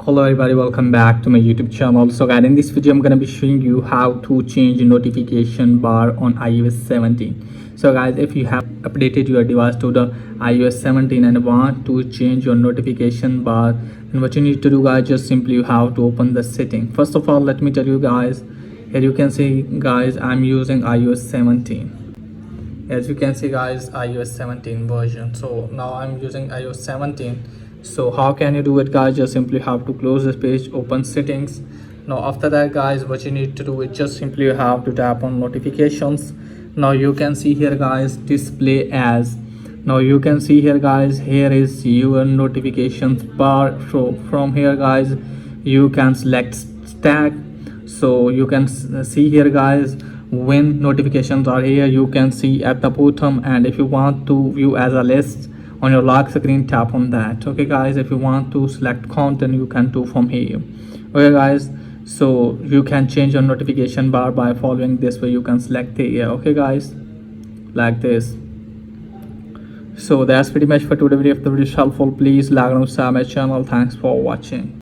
Hello everybody, welcome back to my YouTube channel. So guys, in this video I'm gonna be showing you how to change notification bar on iOS 17. So guys, if you have updated your device to the iOS 17 and want to change your notification bar, then what you need to do guys, just simply you have to open the setting. First of all, let me tell you guys, here you can see guys, I'm using iOS 17. As you can see guys, iOS 17 version. So now I'm using iOS 17. So how can you do it guys? Just simply have to close this page, open settings. Now after that guys, what you need to do is just simply you have to tap on notifications. Now you can see here guys, display as. Now you can see here guys, here is your notifications bar. So from here guys, you can select stack. So you can see here guys, when notifications are here, you can see at the bottom, and if you want to view as a list on your lock screen, tap on that. Okay guys, if you want to select content, you can do from here. Okay guys, so you can change your notification bar by following this way. You can select the okay guys, like this. So that's pretty much for today's video. If the video is helpful, please like and subscribe my channel. Thanks for watching.